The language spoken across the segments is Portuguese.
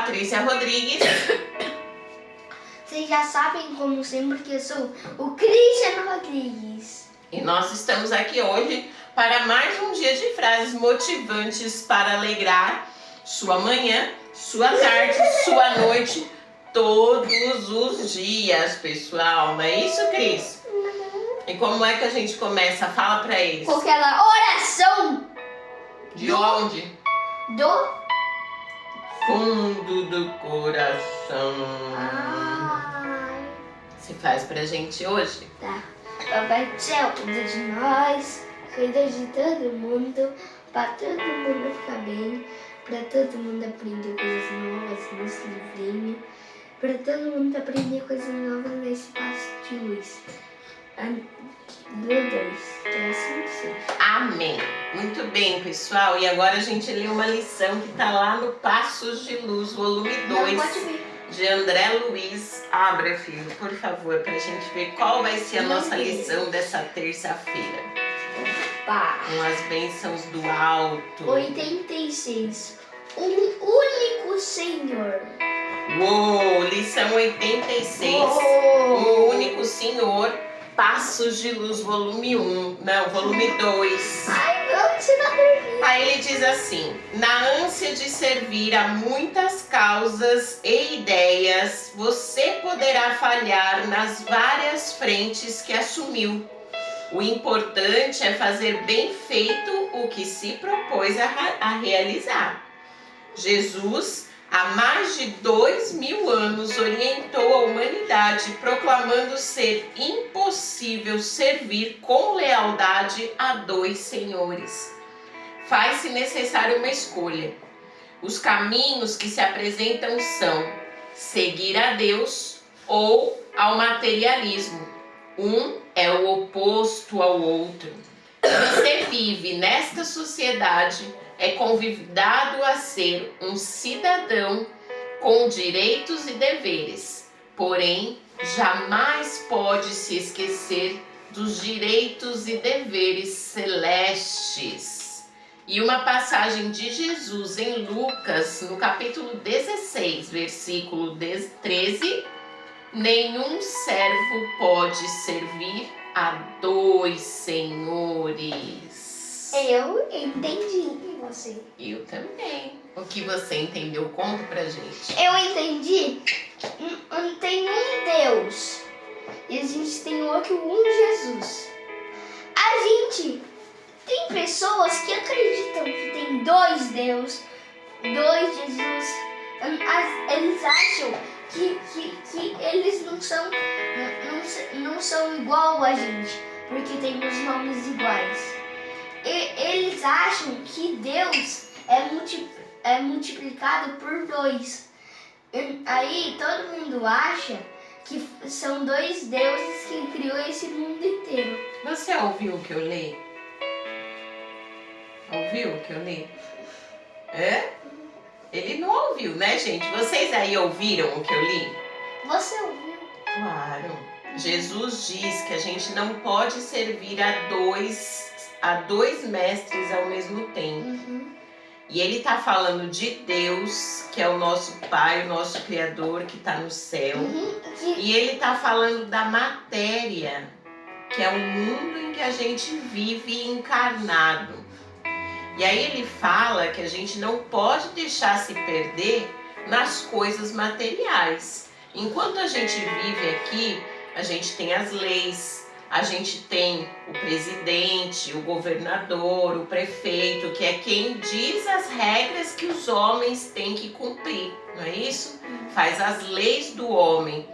Patrícia Rodrigues. Vocês já sabem, como sempre, que eu sou o Cristiano Rodrigues. E nós estamos aqui hoje para mais um dia de frases motivantes para alegrar sua manhã, sua tarde, sua noite, todos os dias, pessoal. Não é isso, Cris? E como é que a gente começa? Fala para eles. Com aquela oração De onde? do... Fundo do coração. Ai, Você faz pra gente hoje? tá. Papai do céu, cuida de nós, cuida de todo mundo, pra todo mundo ficar bem, pra todo mundo aprender coisas novas nesse livrinho, pra todo mundo aprender coisas novas nesse passo de luz. Do 2, que é assim que seja. Amém. Muito bem, pessoal. E agora a gente lê uma lição que tá lá no Passos de Luz, volume Não 2, pode ver. de André Luiz. Abra, filho, por favor, pra gente ver qual vai ser a nossa lição dessa terça-feira. Pá. Com as bênçãos do alto. 86. Um único Senhor. Uou, lição 86. Uou. Um único Senhor. Passos de Luz, volume 1. Não, volume 2. Ai, não, você tá dormindo. Aí ele diz assim: na ânsia de servir a muitas causas e ideias, você poderá falhar nas várias frentes que assumiu. O importante é fazer bem feito o que se propôs a realizar. Jesus, há mais de 2000 anos, orientou a humanidade, proclamando ser impossível servir com lealdade a dois senhores. Faz-se necessária uma escolha. Os caminhos que se apresentam são seguir a Deus ou ao materialismo. Um é o oposto ao outro. Você vive nesta sociedade, é convidado a ser um cidadão com direitos e deveres, porém jamais pode se esquecer dos direitos e deveres celestes. E uma passagem de Jesus em Lucas, no capítulo 16, versículo 13, nenhum servo pode servir a dois senhores. Eu entendi. E você? Eu também. O que você entendeu? Conta pra gente. Eu entendi que tem um Deus e a gente tem outro, um Jesus. A gente tem pessoas que acreditam que tem dois Deus, dois Jesus. Eles acham que eles não são igual a gente, porque tem os nomes iguais. Eles acham que Deus é multiplicado por 2. Aí todo mundo acha que são dois deuses que criou esse mundo inteiro. Você ouviu o que eu li? Ouviu o que eu li? É? Ele não ouviu, né, gente? Vocês aí ouviram o que eu li? Você ouviu? Claro. Jesus diz que a gente não pode servir a dois mestres ao mesmo tempo. Uhum. E ele está falando de Deus, que é o nosso Pai, o nosso Criador, que está no céu. Uhum. E ele está falando da matéria, que é o mundo em que a gente vive encarnado. E aí ele fala que a gente não pode deixar se perder nas coisas materiais. Enquanto a gente vive aqui, a gente tem as leis, a gente tem o presidente, o governador, o prefeito, que é quem diz as regras que os homens têm que cumprir, não é isso? Faz as leis do homem.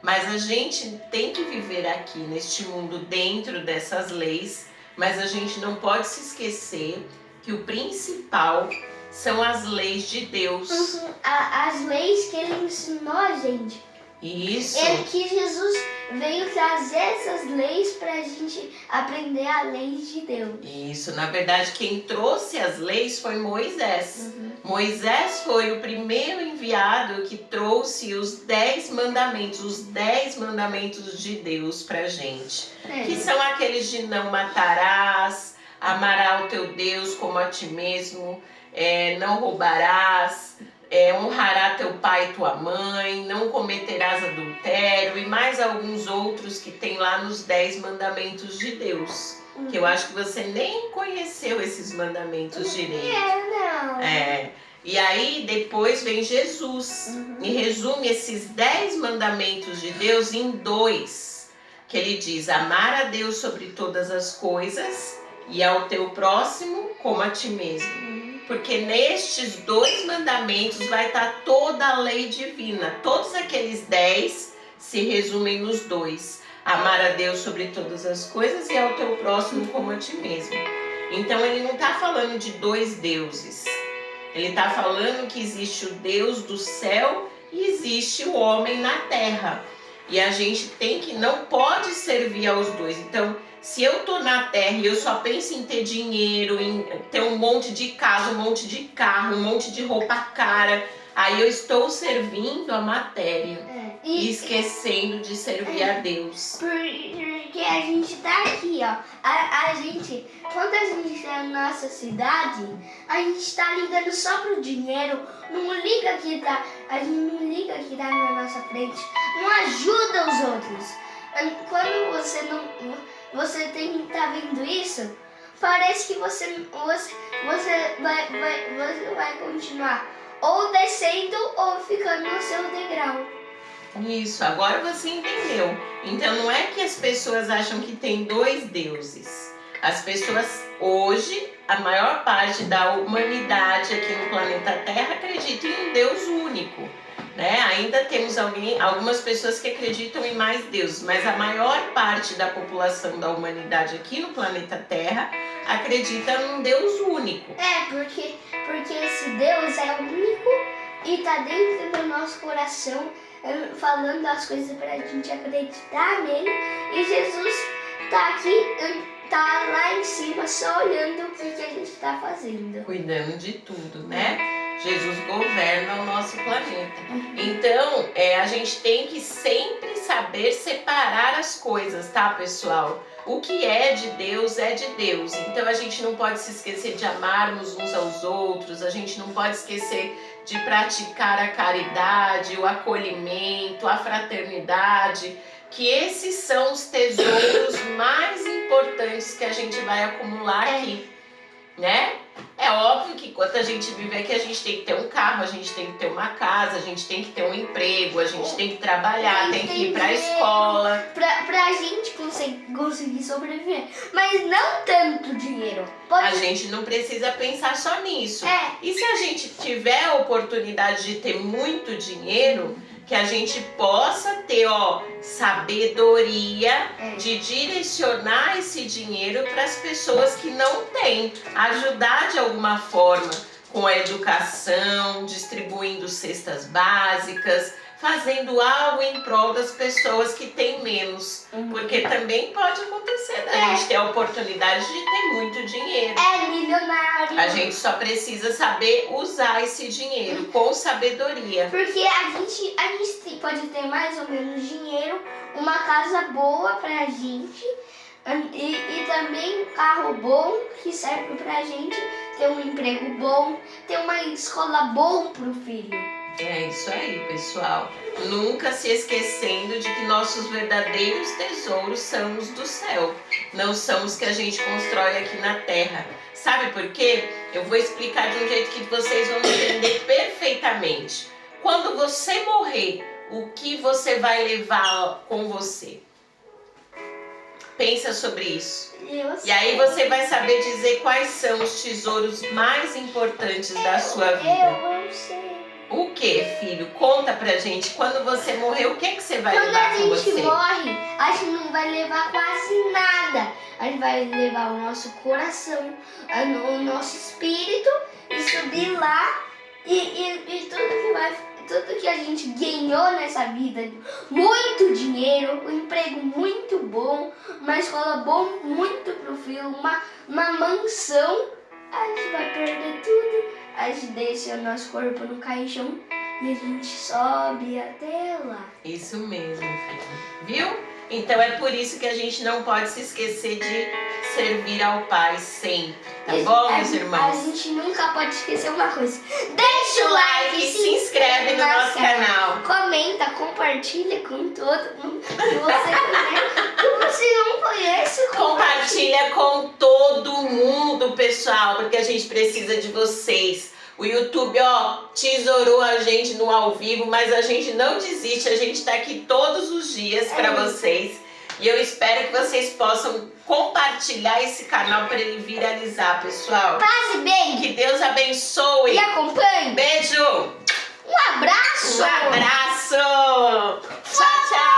Mas a gente tem que viver aqui neste mundo dentro dessas leis, mas a gente não pode se esquecer que o principal são as leis de Deus. Uhum. As leis que ele ensinou a gente. Isso. Que Jesus veio trazer essas leis para a gente aprender a lei de Deus. Isso, na verdade quem trouxe as leis foi Moisés. Uhum. Moisés foi o primeiro enviado que trouxe os 10 mandamentos de Deus pra gente. Que são aqueles de não matarás, amarás o teu Deus como a ti mesmo, não roubarás, honrará teu pai e tua mãe, não cometerás adultério e mais alguns outros que tem lá nos 10 mandamentos de Deus. Que eu acho que você nem conheceu esses mandamentos direito. Não. E aí depois vem Jesus e resume esses 10 mandamentos de Deus em 2. Que ele diz, amar a Deus sobre todas as coisas e ao teu próximo como a ti mesmo. Porque nestes 2 mandamentos vai estar toda a lei divina. Todos aqueles 10 se resumem nos 2. Amar a Deus sobre todas as coisas e ao teu próximo como a ti mesmo. Então ele não está falando de 2 deuses. Ele está falando que existe o Deus do céu e existe o homem na terra. E a gente não pode servir aos 2. Então, se eu tô na terra e eu só penso em ter dinheiro, em ter um monte de casa, um monte de carro, um monte de roupa cara, aí eu estou servindo a matéria e esquecendo de servir a Deus. Porque a gente tá aqui, ó. Quando a gente tá na nossa cidade, a gente tá ligando só pro dinheiro, não liga que tá, a gente não liga que tá na nossa frente, não ajuda os outros. Quando você tá vendo isso, parece que você vai continuar ou descendo ou ficando no seu degrau. Isso, agora você entendeu. Então não é que as pessoas acham que tem 2 deuses. As pessoas hoje, a maior parte da humanidade aqui no planeta Terra acredita em um Deus único. Né? Ainda temos algumas pessoas que acreditam em mais deuses, mas a maior parte da população da humanidade aqui no planeta Terra acredita num Deus único. Porque esse Deus é único e tá dentro do nosso coração, falando as coisas pra gente acreditar nele. E Jesus tá aqui, tá lá em cima, só olhando o que a gente tá fazendo. Cuidando de tudo, né? Jesus governa o nosso planeta. Então, a gente tem que sempre saber separar as coisas, tá, pessoal? O que é de Deus é de Deus. Então, a gente não pode se esquecer de amarmos uns aos outros, a gente não pode esquecer de praticar a caridade, o acolhimento, a fraternidade, que esses são os tesouros mais importantes que a gente vai acumular aqui, né? É óbvio que enquanto a gente vive aqui, a gente tem que ter um carro, a gente tem que ter uma casa, a gente tem que ter um emprego, a gente tem que trabalhar, tem que ir pra escola. Pra gente conseguir sobreviver. Mas não tanto dinheiro. A gente não precisa pensar só nisso. E se a gente tiver a oportunidade de ter muito dinheiro, que a gente possa ter sabedoria de direcionar esse dinheiro para as pessoas que não têm, ajudar de alguma forma com a educação, distribuindo cestas básicas, fazendo algo em prol das pessoas que têm menos, porque também pode acontecer da gente ter a oportunidade de ter muito dinheiro. Milionário. A gente só precisa saber usar esse dinheiro com sabedoria. Porque a gente pode ter mais ou menos dinheiro, uma casa boa pra gente e também um carro bom que serve pra gente ter um emprego bom, ter uma escola boa pro filho. É isso aí, pessoal. Nunca se esquecendo de que nossos verdadeiros tesouros são os do céu. Não são os que a gente constrói aqui na terra. Sabe por quê? Eu vou explicar de um jeito que vocês vão entender perfeitamente. Quando você morrer, o que você vai levar com você? Pensa sobre isso. E aí você vai saber dizer quais são os tesouros mais importantes da sua vida. Eu sei. O que, filho? Conta pra gente. Quando você morrer, o que você vai levar com você? Quando a gente morre, a gente não vai levar quase nada. A gente vai levar o nosso coração, o nosso espírito e subir lá e tudo que a gente ganhou nessa vida, muito dinheiro, um emprego muito bom, uma escola boa muito pro filho, uma mansão, a gente vai perder tudo. A gente deixa o nosso corpo no caixão e a gente sobe até lá. Isso mesmo, filho. Viu? Então é por isso que a gente não pode se esquecer de servir ao Pai sempre. Tá bom, meus irmãos? A gente nunca pode esquecer uma coisa. Deixa o like! e se inscreve no nosso canal. Comenta, compartilha com todo mundo que você conhece. Se você não conhece, Compartilha com todo mundo, pessoal, porque a gente precisa de vocês. O YouTube, tesourou a gente no ao vivo, mas a gente não desiste, a gente tá aqui todos os dias para vocês. E eu espero que vocês possam compartilhar esse canal para ele viralizar, pessoal. Passe bem. Que Deus abençoe. E acompanhe. Beijo. Um abraço. Um abraço. Tchau, tchau.